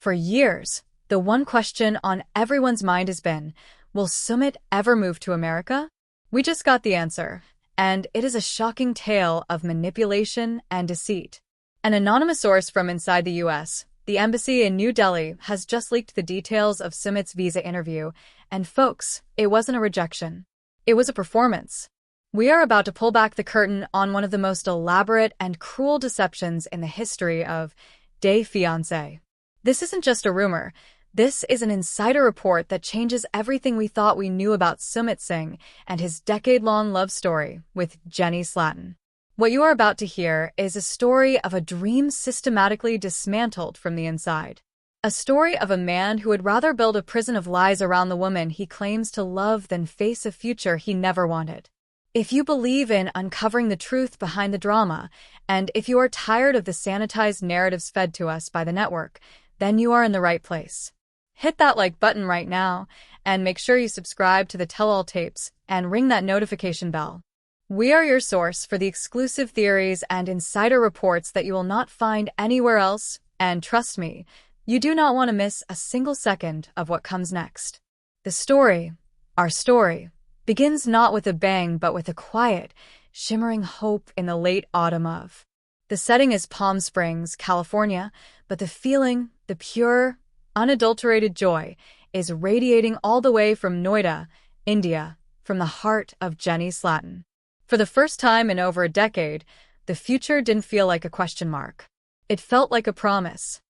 For years, the one question on everyone's mind has been, will Sumit ever move to America? We just got the answer, and it is a shocking tale of manipulation and deceit. An anonymous source from inside the US, the embassy in New Delhi, has just leaked the details of Sumit's visa interview, and folks, it wasn't a rejection. It was a performance. We are about to pull back the curtain on one of the most elaborate and cruel deceptions in the history of Fiancé. This isn't just a rumor. This is an insider report that changes everything we thought we knew about Sumit Singh and his decade-long love story with Jenny Slatin. What you are about to hear is a story of a dream systematically dismantled from the inside. A story of a man who would rather build a prison of lies around the woman he claims to love than face a future he never wanted. If you believe in uncovering the truth behind the drama, and if you are tired of the sanitized narratives fed to us by the network, then you are in the right place. Hit that like button right now, and make sure you subscribe to the tell-all tapes and ring that notification bell. We are your source for the exclusive theories and insider reports that you will not find anywhere else, and trust me, you do not want to miss a single second of what comes next. The story, our story, begins not with a bang but with a quiet, shimmering hope in the late autumn of. The setting is Palm Springs, California, but the feeling, the pure, unadulterated joy, is radiating all the way from Noida, India, from the heart of Jenny Slatin. For the first time in over a decade, the future didn't feel like a question mark. It felt like a promise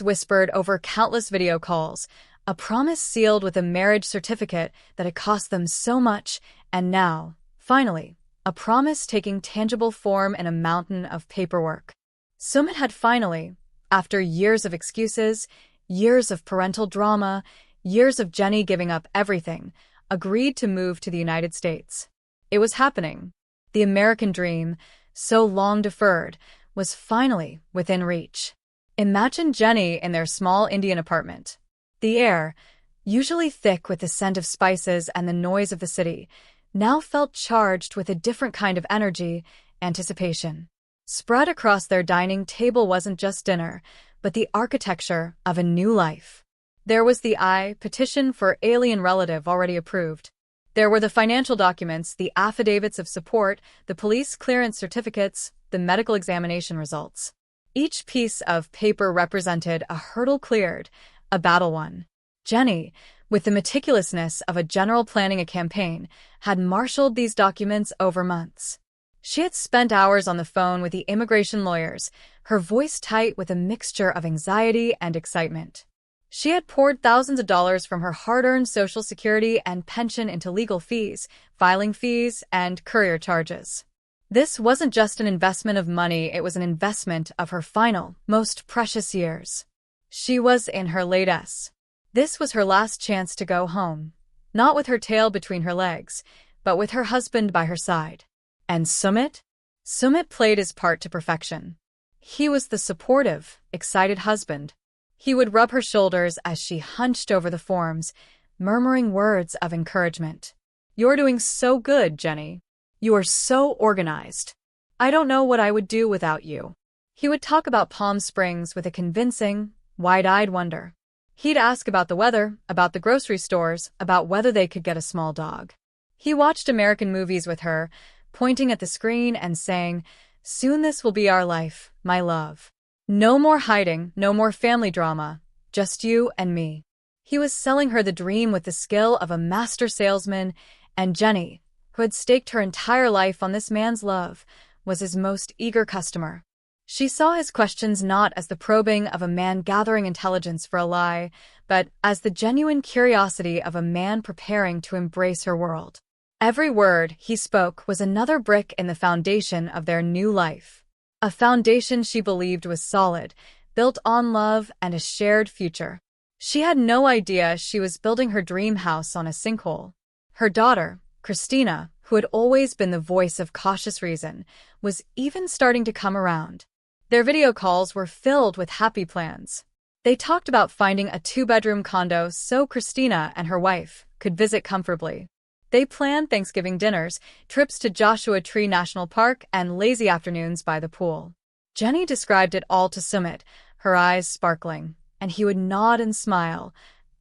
whispered over countless video calls, a promise sealed with a marriage certificate that had cost them so much, and now, finally, a promise taking tangible form in a mountain of paperwork. Sumit had finally, after years of excuses, years of parental drama, years of Jenny giving up everything, agreed to move to the United States. It was happening. The American dream, so long deferred, was finally within reach. Imagine Jenny in their small Indian apartment. The air, usually thick with the scent of spices and the noise of the city, now felt charged with a different kind of energy, anticipation. Spread across their dining table wasn't just dinner, but the architecture of a new life. There was the petition for alien relative already approved. There were the financial documents, the affidavits of support, the police clearance certificates, the medical examination results. Each piece of paper represented a hurdle cleared, a battle won. Jenny, with the meticulousness of a general planning a campaign, had marshaled these documents over months. She had spent hours on the phone with the immigration lawyers, her voice tight with a mixture of anxiety and excitement. She had poured thousands of dollars from her hard-earned Social Security and pension into legal fees, filing fees, and courier charges. This wasn't just an investment of money, it was an investment of her final, most precious years. She was in her late S. This was her last chance to go home, not with her tail between her legs, but with her husband by her side. And Sumit? Sumit played his part to perfection. He was the supportive, excited husband. He would rub her shoulders as she hunched over the forms, murmuring words of encouragement. "You're doing so good, Jenny. You are so organized. I don't know what I would do without you." He would talk about Palm Springs with a convincing, wide-eyed wonder. He'd ask about the weather, about the grocery stores, about whether they could get a small dog. He watched American movies with her, pointing at the screen and saying, "Soon this will be our life, my love. No more hiding, no more family drama, just you and me." He was selling her the dream with the skill of a master salesman, and Jenny, who had staked her entire life on this man's love, was his most eager customer. She saw his questions not as the probing of a man gathering intelligence for a lie, but as the genuine curiosity of a man preparing to embrace her world. Every word he spoke was another brick in the foundation of their new life. A foundation she believed was solid, built on love and a shared future. She had no idea she was building her dream house on a sinkhole. Her daughter, Christina, who had always been the voice of cautious reason, was even starting to come around. Their video calls were filled with happy plans. They talked about finding a 2-bedroom condo so Christina and her wife could visit comfortably. They planned Thanksgiving dinners, trips to Joshua Tree National Park, and lazy afternoons by the pool. Jenny described it all to Sumit, her eyes sparkling. and he would nod and smile,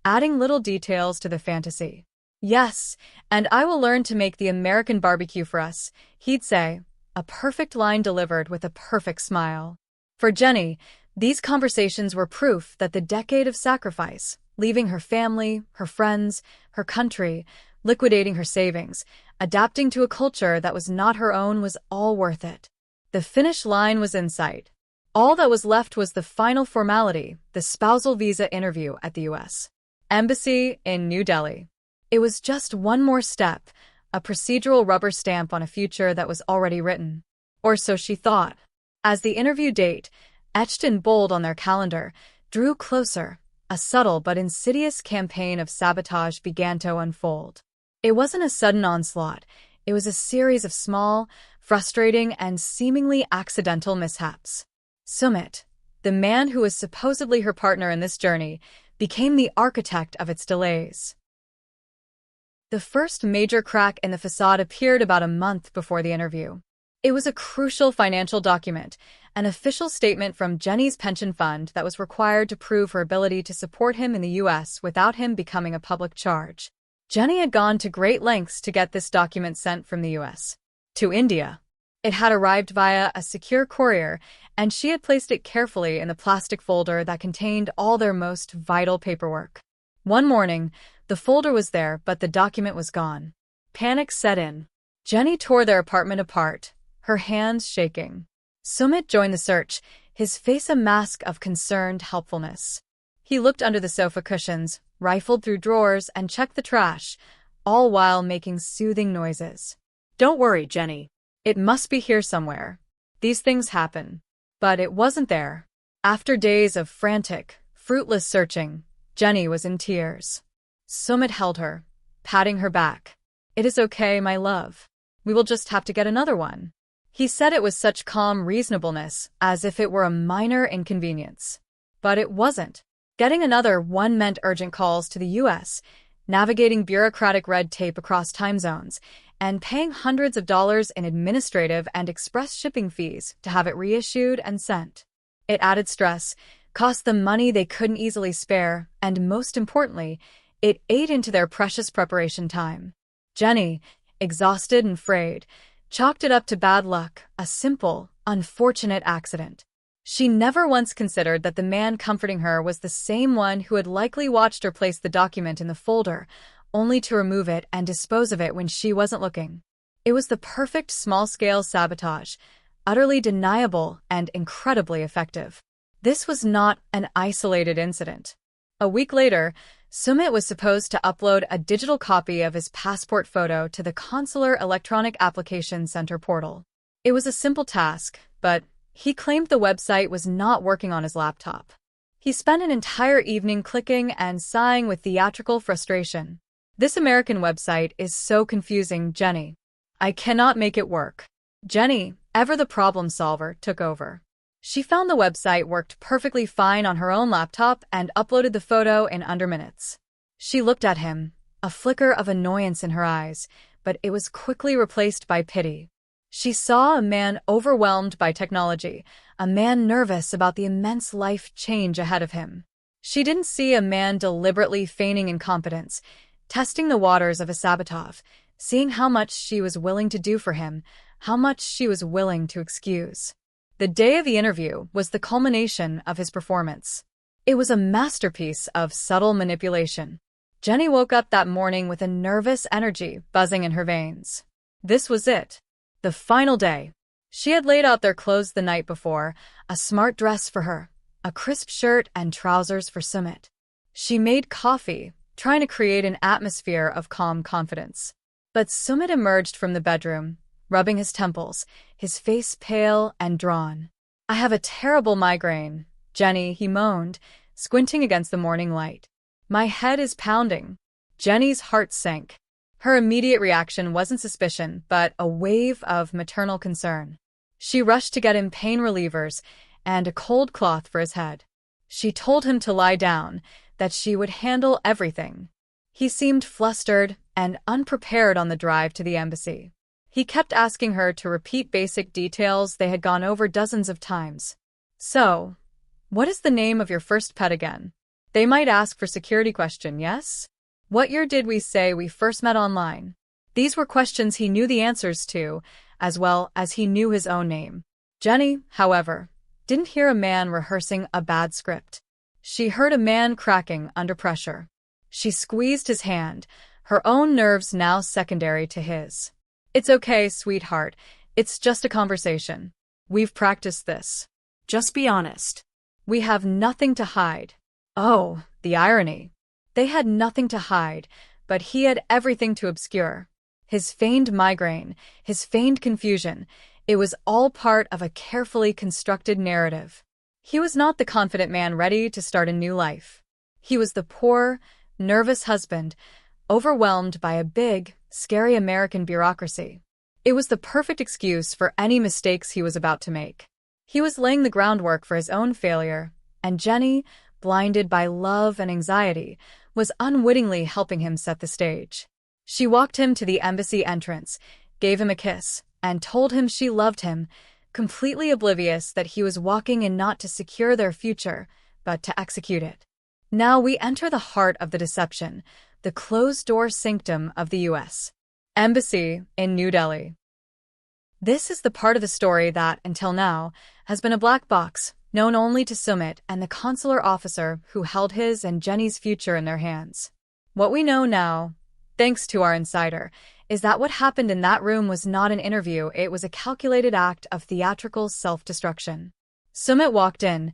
adding little details to the fantasy. "Yes, and I will learn to make the American barbecue for us," he'd say, a perfect line delivered with a perfect smile. For Jenny, these conversations were proof that the decade of sacrifice, leaving her family, her friends, her country, liquidating her savings, adapting to a culture that was not her own, was all worth it. The finish line was in sight. All that was left was the final formality, the spousal visa interview at the U.S. Embassy in New Delhi. It was just one more step, a procedural rubber stamp on a future that was already written. Or so she thought. As the interview date, etched in bold on their calendar, drew closer, a subtle but insidious campaign of sabotage began to unfold. It wasn't a sudden onslaught. It was a series of small, frustrating, and seemingly accidental mishaps. Sumit, the man who was supposedly her partner in this journey, became the architect of its delays. The first major crack in the facade appeared about a month before the interview. It was a crucial financial document, an official statement from Jenny's pension fund that was required to prove her ability to support him in the U.S. without him becoming a public charge. Jenny had gone to great lengths to get this document sent from the U.S. to India. It had arrived via a secure courier, and she had placed it carefully in the plastic folder that contained all their most vital paperwork. One morning, the folder was there, but the document was gone. Panic set in. Jenny tore their apartment apart, her hands shaking. Sumit joined the search, his face a mask of concerned helpfulness. He looked under the sofa cushions, rifled through drawers, and checked the trash, all while making soothing noises. "Don't worry, Jenny. It must be here somewhere. These things happen." But it wasn't there. After days of frantic, fruitless searching, Jenny was in tears. Sumit held her, patting her back. "It is okay, my love. We will just have to get another one." He said it with such calm reasonableness, as if it were a minor inconvenience. But it wasn't. Getting another one meant urgent calls to the U.S., navigating bureaucratic red tape across time zones, and paying hundreds of dollars in administrative and express shipping fees to have it reissued and sent. It added stress, cost them money they couldn't easily spare, and most importantly, it ate into their precious preparation time. Jenny, exhausted and frayed, chalked it up to bad luck, a simple, unfortunate accident. She never once considered that the man comforting her was the same one who had likely watched her place the document in the folder, only to remove it and dispose of it when she wasn't looking. It was the perfect small-scale sabotage, utterly deniable and incredibly effective. This was not an isolated incident. A week later, Sumit was supposed to upload a digital copy of his passport photo to the Consular Electronic Application Center portal. It was a simple task, but he claimed the website was not working on his laptop. He spent an entire evening clicking and sighing with theatrical frustration. "This American website is so confusing, Jenny. I cannot make it work." Jenny, ever the problem solver, took over. She found the website worked perfectly fine on her own laptop and uploaded the photo in under minutes. She looked at him, a flicker of annoyance in her eyes, but it was quickly replaced by pity. She saw a man overwhelmed by technology, a man nervous about the immense life change ahead of him. She didn't see a man deliberately feigning incompetence, testing the waters of a sabotage, seeing how much she was willing to do for him, how much she was willing to excuse. The day of the interview was the culmination of his performance. It was a masterpiece of subtle manipulation. Jenny woke up that morning with a nervous energy buzzing in her veins. This was it. The final day. She had laid out their clothes the night before, a smart dress for her, a crisp shirt and trousers for Sumit. She made coffee, trying to create an atmosphere of calm confidence. But Sumit emerged from the bedroom, rubbing his temples, his face pale and drawn. "I have a terrible migraine, Jenny," he moaned, squinting against the morning light. "My head is pounding." Jenny's heart sank. Her immediate reaction wasn't suspicion, but a wave of maternal concern. She rushed to get him pain relievers and a cold cloth for his head. She told him to lie down, that she would handle everything. He seemed flustered and unprepared on the drive to the embassy. He kept asking her to repeat basic details they had gone over dozens of times. "So, What is the name of your first pet again? They might ask for security question, yes? What year did we say we first met online? These were questions he knew the answers to, as well as he knew his own name. Jenny, however, didn't hear a man rehearsing a bad script. She heard a man cracking under pressure. She squeezed his hand, her own nerves now secondary to his. It's okay, sweetheart. It's just a conversation. We've practiced this. Just be honest. We have nothing to hide. Oh, the irony. They had nothing to hide, but he had everything to obscure. His feigned migraine, his feigned confusion, it was all part of a carefully constructed narrative. He was not the confident man ready to start a new life. He was the poor, nervous husband, overwhelmed by a big, scary American bureaucracy. It was the perfect excuse for any mistakes he was about to make. He was laying the groundwork for his own failure, and Jenny, blinded by love and anxiety, was unwittingly helping him set the stage. She walked him to the embassy entrance, gave him a kiss, and told him she loved him, completely oblivious that he was walking in not to secure their future, but to execute it. Now we enter the heart of the deception, the closed-door sanctum of the U.S. Embassy in New Delhi. This is the part of the story that, until now, has been a black box, known only to Sumit and the consular officer who held his and Jenny's future in their hands. What we know now, thanks to our insider, is that what happened in that room was not an interview, it was a calculated act of theatrical self-destruction. Sumit walked in,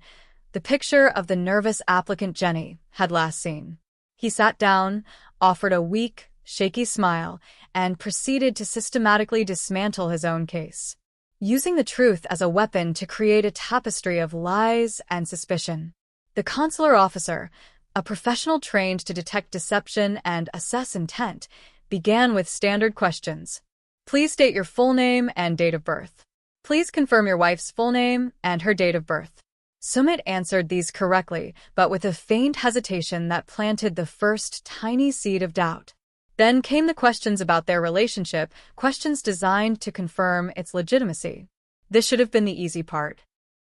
the picture of the nervous applicant Jenny had last seen. He sat down, offered a weak, shaky smile, and proceeded to systematically dismantle his own case, using the truth as a weapon to create a tapestry of lies and suspicion. The consular officer, a professional trained to detect deception and assess intent, began with standard questions. Please state your full name and date of birth. Please confirm your wife's full name and her date of birth. Sumit answered these correctly, but with a faint hesitation that planted the first tiny seed of doubt. Then came the questions about their relationship, questions designed to confirm its legitimacy. This should have been the easy part.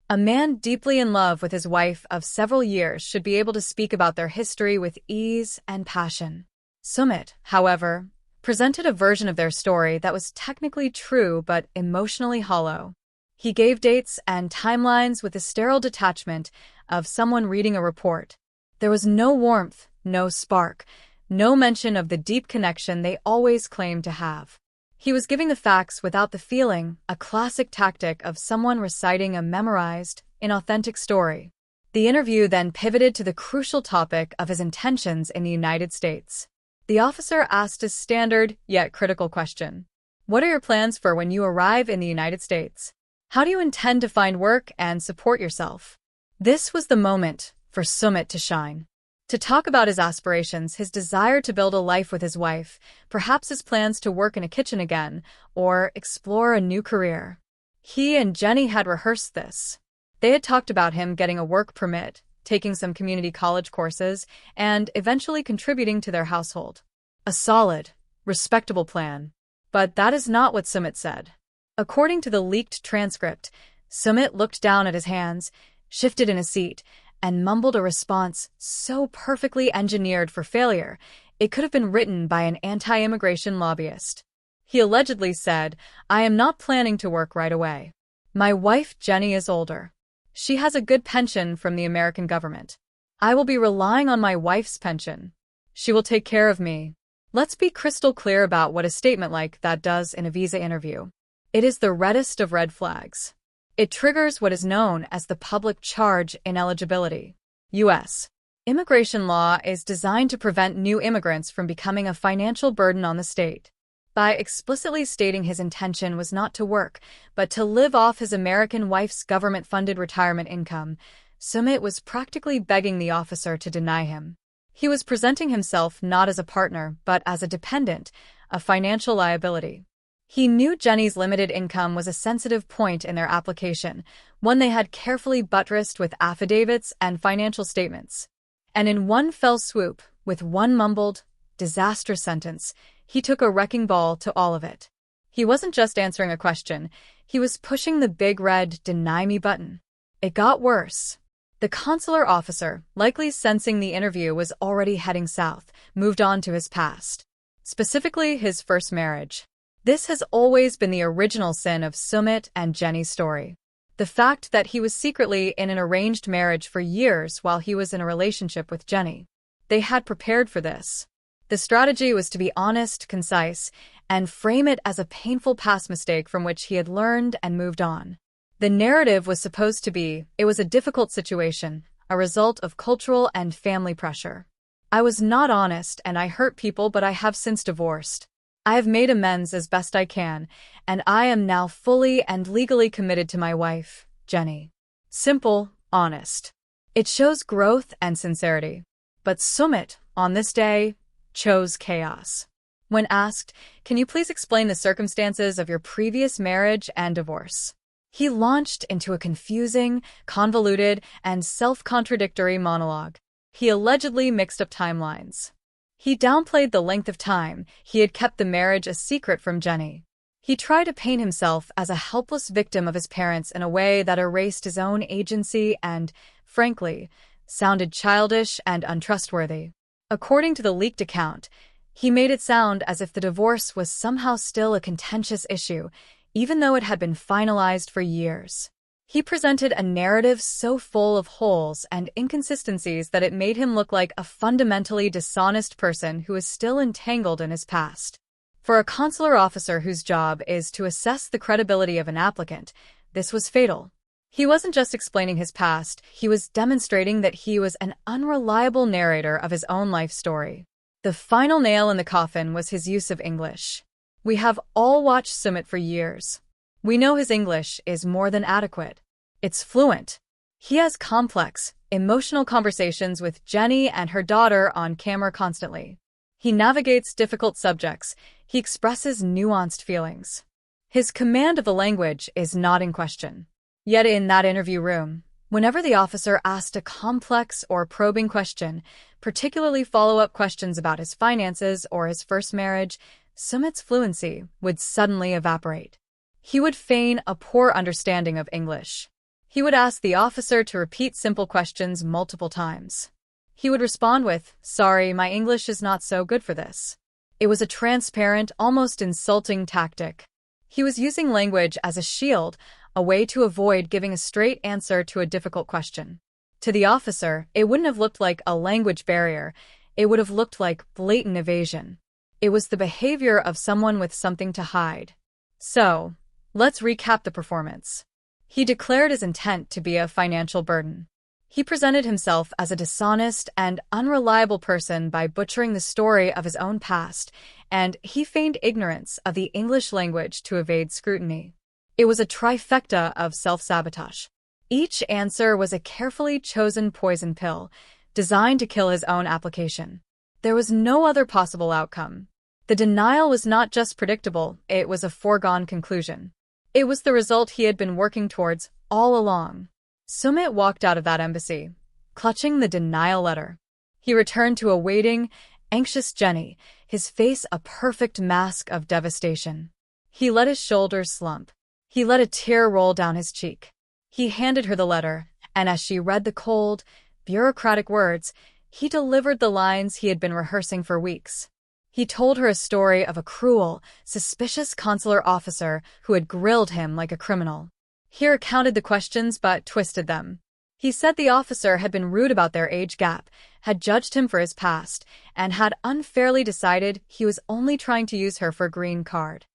A man deeply in love with his wife of several years should be able to speak about their history with ease and passion. Sumit, however, presented a version of their story that was technically true but emotionally hollow. He gave dates and timelines with the sterile detachment of someone reading a report. There was no warmth, no spark, no mention of the deep connection they always claimed to have. He was giving the facts without the feeling, a classic tactic of someone reciting a memorized, inauthentic story. The interview then pivoted to the crucial topic of his intentions in the United States. The officer asked a standard, yet critical question. What are your plans for when you arrive in the United States? How do you intend to find work and support yourself? This was the moment for Sumit to shine. To talk about his aspirations, his desire to build a life with his wife, perhaps his plans to work in a kitchen again, or explore a new career. He and Jenny had rehearsed this. They had talked about him getting a work permit, taking some community college courses, and eventually contributing to their household. A solid, respectable plan. But that is not what Sumit said. According to the leaked transcript, Sumit looked down at his hands, shifted in his seat, and mumbled a response so perfectly engineered for failure, it could have been written by an anti-immigration lobbyist. He allegedly said, "I am not planning to work right away. My wife Jenny is older. She has a good pension from the American government. I will be relying on my wife's pension. She will take care of me." Let's be crystal clear about what a statement like that does in a visa interview. It is the reddest of red flags. It triggers what is known as the public charge ineligibility. U.S. immigration law is designed to prevent new immigrants from becoming a financial burden on the state. By explicitly stating his intention was not to work, but to live off his American wife's government-funded retirement income, Sumit was practically begging the officer to deny him. He was presenting himself not as a partner, but as a dependent, a financial liability. He knew Jenny's limited income was a sensitive point in their application, one they had carefully buttressed with affidavits and financial statements. And in one fell swoop, with one mumbled, disastrous sentence, he took a wrecking ball to all of it. He wasn't just answering a question, he was pushing the big red "deny me" button. It got worse. The consular officer, likely sensing the interview was already heading south, moved on to his past. Specifically, his first marriage. This has always been the original sin of Sumit and Jenny's story. The fact that he was secretly in an arranged marriage for years while he was in a relationship with Jenny. They had prepared for this. The strategy was to be honest, concise, and frame it as a painful past mistake from which he had learned and moved on. The narrative was supposed to be, it was a difficult situation, a result of cultural and family pressure. I was not honest and I hurt people, but I have since divorced. I have made amends as best I can, and I am now fully and legally committed to my wife, Jenny. Simple, honest. It shows growth and sincerity. But Sumit, on this day, chose chaos. When asked, "Can you please explain the circumstances of your previous marriage and divorce?" he launched into a confusing, convoluted, and self-contradictory monologue. He allegedly mixed up timelines. He downplayed the length of time he had kept the marriage a secret from Jenny. He tried to paint himself as a helpless victim of his parents in a way that erased his own agency and, frankly, sounded childish and untrustworthy. According to the leaked account, he made it sound as if the divorce was somehow still a contentious issue, even though it had been finalized for years. He presented a narrative so full of holes and inconsistencies that it made him look like a fundamentally dishonest person who is still entangled in his past. For a consular officer whose job is to assess the credibility of an applicant, this was fatal. He wasn't just explaining his past, he was demonstrating that he was an unreliable narrator of his own life story. The final nail in the coffin was his use of English. We have all watched Sumit for years. We know his English is more than adequate. It's fluent. He has complex, emotional conversations with Jenny and her daughter on camera constantly. He navigates difficult subjects. He expresses nuanced feelings. His command of the language is not in question. Yet in that interview room, whenever the officer asked a complex or probing question, particularly follow-up questions about his finances or his first marriage, Sumit's fluency would suddenly evaporate. He would feign a poor understanding of English. He would ask the officer to repeat simple questions multiple times. He would respond with, "Sorry, my English is not so good for this." It was a transparent, almost insulting tactic. He was using language as a shield, a way to avoid giving a straight answer to a difficult question. To the officer, it wouldn't have looked like a language barrier. It would have looked like blatant evasion. It was the behavior of someone with something to hide. So, let's recap the performance. He declared his intent to be a financial burden. He presented himself as a dishonest and unreliable person by butchering the story of his own past, and he feigned ignorance of the English language to evade scrutiny. It was a trifecta of self-sabotage. Each answer was a carefully chosen poison pill, designed to kill his own application. There was no other possible outcome. The denial was not just predictable, it was a foregone conclusion. It was the result he had been working towards all along. Sumit walked out of that embassy, clutching the denial letter. He returned to a waiting, anxious Jenny, his face a perfect mask of devastation. He let his shoulders slump. He let a tear roll down his cheek. He handed her the letter, and as she read the cold, bureaucratic words, he delivered the lines he had been rehearsing for weeks. He told her a story of a cruel, suspicious consular officer who had grilled him like a criminal. He recounted the questions but twisted them. He said the officer had been rude about their age gap, had judged him for his past, and had unfairly decided he was only trying to use her for a green card.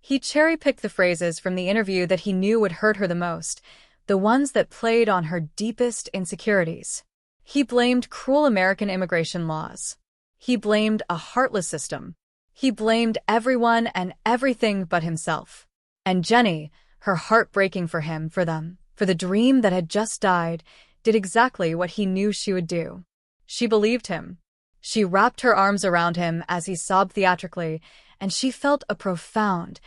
He cherry-picked the phrases from the interview that he knew would hurt her the most, the ones that played on her deepest insecurities. He blamed cruel American immigration laws. He blamed a heartless system. He blamed everyone and everything but himself. And Jenny, her heart breaking for him, for them, for the dream that had just died, did exactly what he knew she would do. She believed him. She wrapped her arms around him as he sobbed theatrically, and she felt a profound,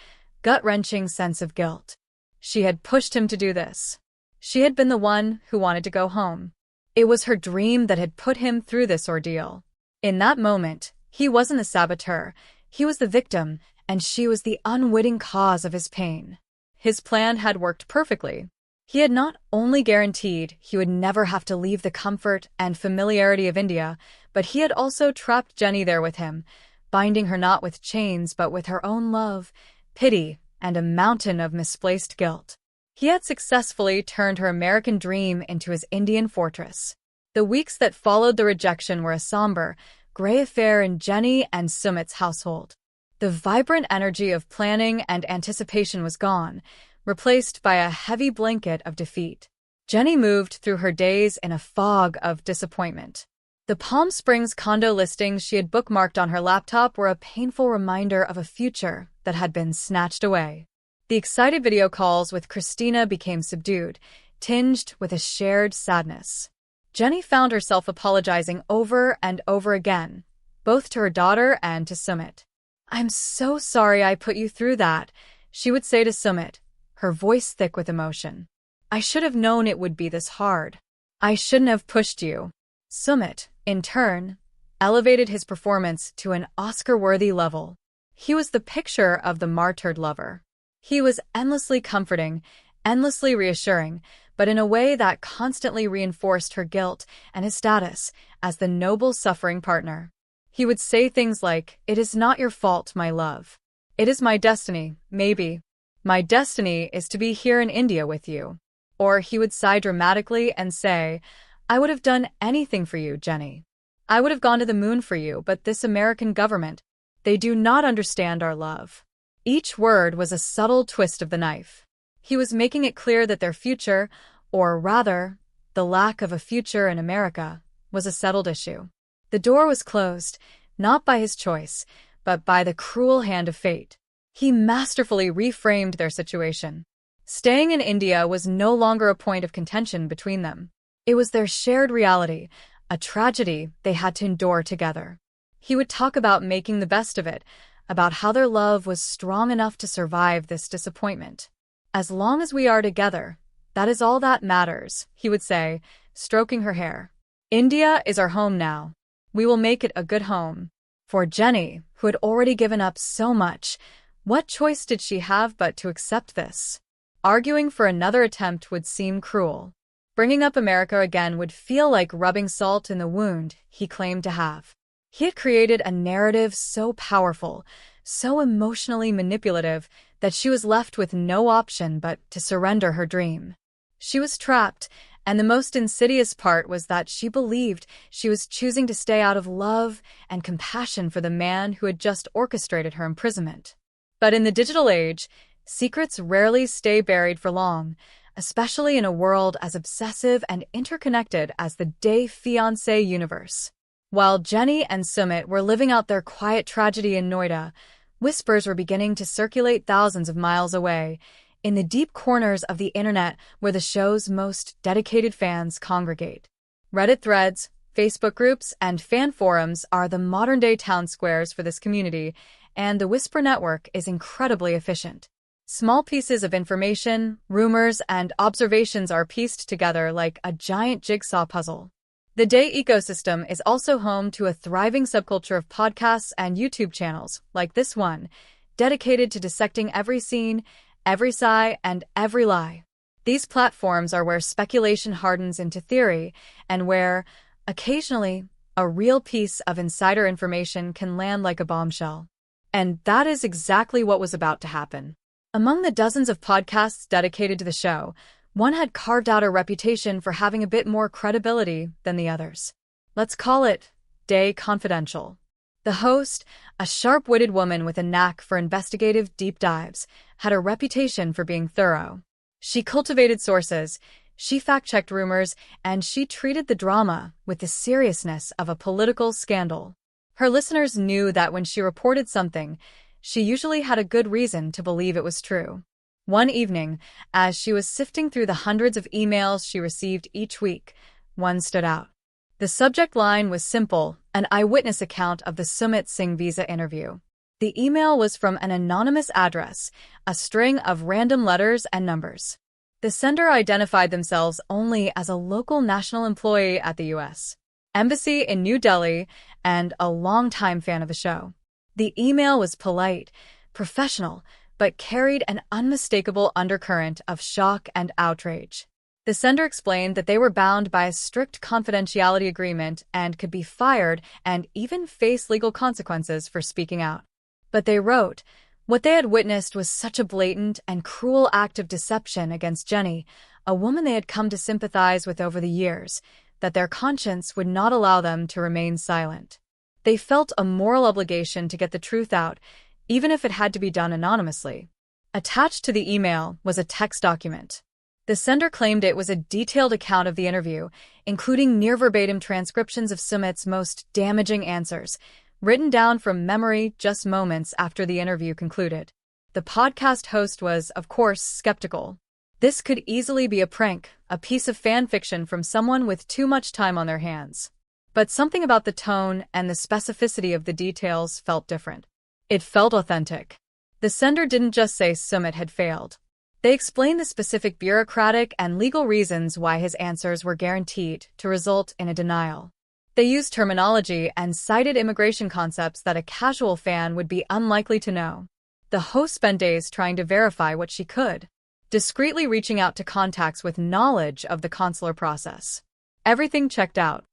gut-wrenching sense of guilt. She had pushed him to do this. She had been the one who wanted to go home. It was her dream that had put him through this ordeal. In that moment, he wasn't the saboteur, he was the victim, and she was the unwitting cause of his pain. His plan had worked perfectly. He had not only guaranteed he would never have to leave the comfort and familiarity of India, but he had also trapped Jenny there with him, binding her not with chains but with her own love, pity, and a mountain of misplaced guilt. He had successfully turned her American dream into his Indian fortress. The weeks that followed the rejection were a somber, gray affair in Jenny and Sumit's household. The vibrant energy of planning and anticipation was gone, replaced by a heavy blanket of defeat. Jenny moved through her days in a fog of disappointment. The Palm Springs condo listings she had bookmarked on her laptop were a painful reminder of a future that had been snatched away. The excited video calls with Christina became subdued, tinged with a shared sadness. Jenny found herself apologizing over and over again, both to her daughter and to Sumit. "I'm so sorry I put you through that," she would say to Sumit, her voice thick with emotion. "I should have known it would be this hard. I shouldn't have pushed you." Sumit, in turn, elevated his performance to an Oscar-worthy level. He was the picture of the martyred lover. He was endlessly comforting, endlessly reassuring, but in a way that constantly reinforced her guilt and his status as the noble suffering partner. He would say things like, "It is not your fault, my love. It is my destiny, maybe. My destiny is to be here in India with you." Or he would sigh dramatically and say, "I would have done anything for you, Jenny. I would have gone to the moon for you, but this American government, they do not understand our love." Each word was a subtle twist of the knife. He was making it clear that their future, or rather, the lack of a future in America, was a settled issue. The door was closed, not by his choice, but by the cruel hand of fate. He masterfully reframed their situation. Staying in India was no longer a point of contention between them. It was their shared reality, a tragedy they had to endure together. He would talk about making the best of it, about how their love was strong enough to survive this disappointment. "As long as we are together, that is all that matters," he would say, stroking her hair. "India is our home now. We will make it a good home." For Jenny, who had already given up so much, what choice did she have but to accept this? Arguing for another attempt would seem cruel. Bringing up America again would feel like rubbing salt in the wound he claimed to have. He had created a narrative so powerful, so emotionally manipulative, that she was left with no option but to surrender her dream. She was trapped, and the most insidious part was that she believed she was choosing to stay out of love and compassion for the man who had just orchestrated her imprisonment. But in the digital age, secrets rarely stay buried for long, especially in a world as obsessive and interconnected as the Fiancé universe. While Jenny and Sumit were living out their quiet tragedy in Noida, whispers were beginning to circulate thousands of miles away, in the deep corners of the internet where the show's most dedicated fans congregate. Reddit threads, Facebook groups, and fan forums are the modern-day town squares for this community, and the Whisper network is incredibly efficient. Small pieces of information, rumors, and observations are pieced together like a giant jigsaw puzzle. The Day ecosystem is also home to a thriving subculture of podcasts and YouTube channels, like this one, dedicated to dissecting every scene, every sigh, and every lie. These platforms are where speculation hardens into theory, and where, occasionally, a real piece of insider information can land like a bombshell. And that is exactly what was about to happen. Among the dozens of podcasts dedicated to the show, one had carved out a reputation for having a bit more credibility than the others. Let's call it Day Confidential. The host, a sharp-witted woman with a knack for investigative deep dives, had a reputation for being thorough. She cultivated sources, she fact-checked rumors, and she treated the drama with the seriousness of a political scandal. Her listeners knew that when she reported something, she usually had a good reason to believe it was true. One evening, as she was sifting through the hundreds of emails she received each week, one stood out. The subject line was simple, an eyewitness account of the Anil Singh visa interview. The email was from an anonymous address, a string of random letters and numbers. The sender identified themselves only as a local national employee at the U.S. Embassy in New Delhi and a longtime fan of the show. The email was polite, professional, but carried an unmistakable undercurrent of shock and outrage. The sender explained that they were bound by a strict confidentiality agreement and could be fired and even face legal consequences for speaking out. But they wrote, what they had witnessed was such a blatant and cruel act of deception against Jenny, a woman they had come to sympathize with over the years, that their conscience would not allow them to remain silent. They felt a moral obligation to get the truth out, even if it had to be done anonymously. Attached to the email was a text document. The sender claimed it was a detailed account of the interview, including near-verbatim transcriptions of Sumit's most damaging answers, written down from memory just moments after the interview concluded. The podcast host was, of course, skeptical. This could easily be a prank, a piece of fan fiction from someone with too much time on their hands. But something about the tone and the specificity of the details felt different. It felt authentic. The sender didn't just say Sumit had failed. They explained the specific bureaucratic and legal reasons why his answers were guaranteed to result in a denial. They used terminology and cited immigration concepts that a casual fan would be unlikely to know. The host spent days trying to verify what she could, discreetly reaching out to contacts with knowledge of the consular process. Everything checked out.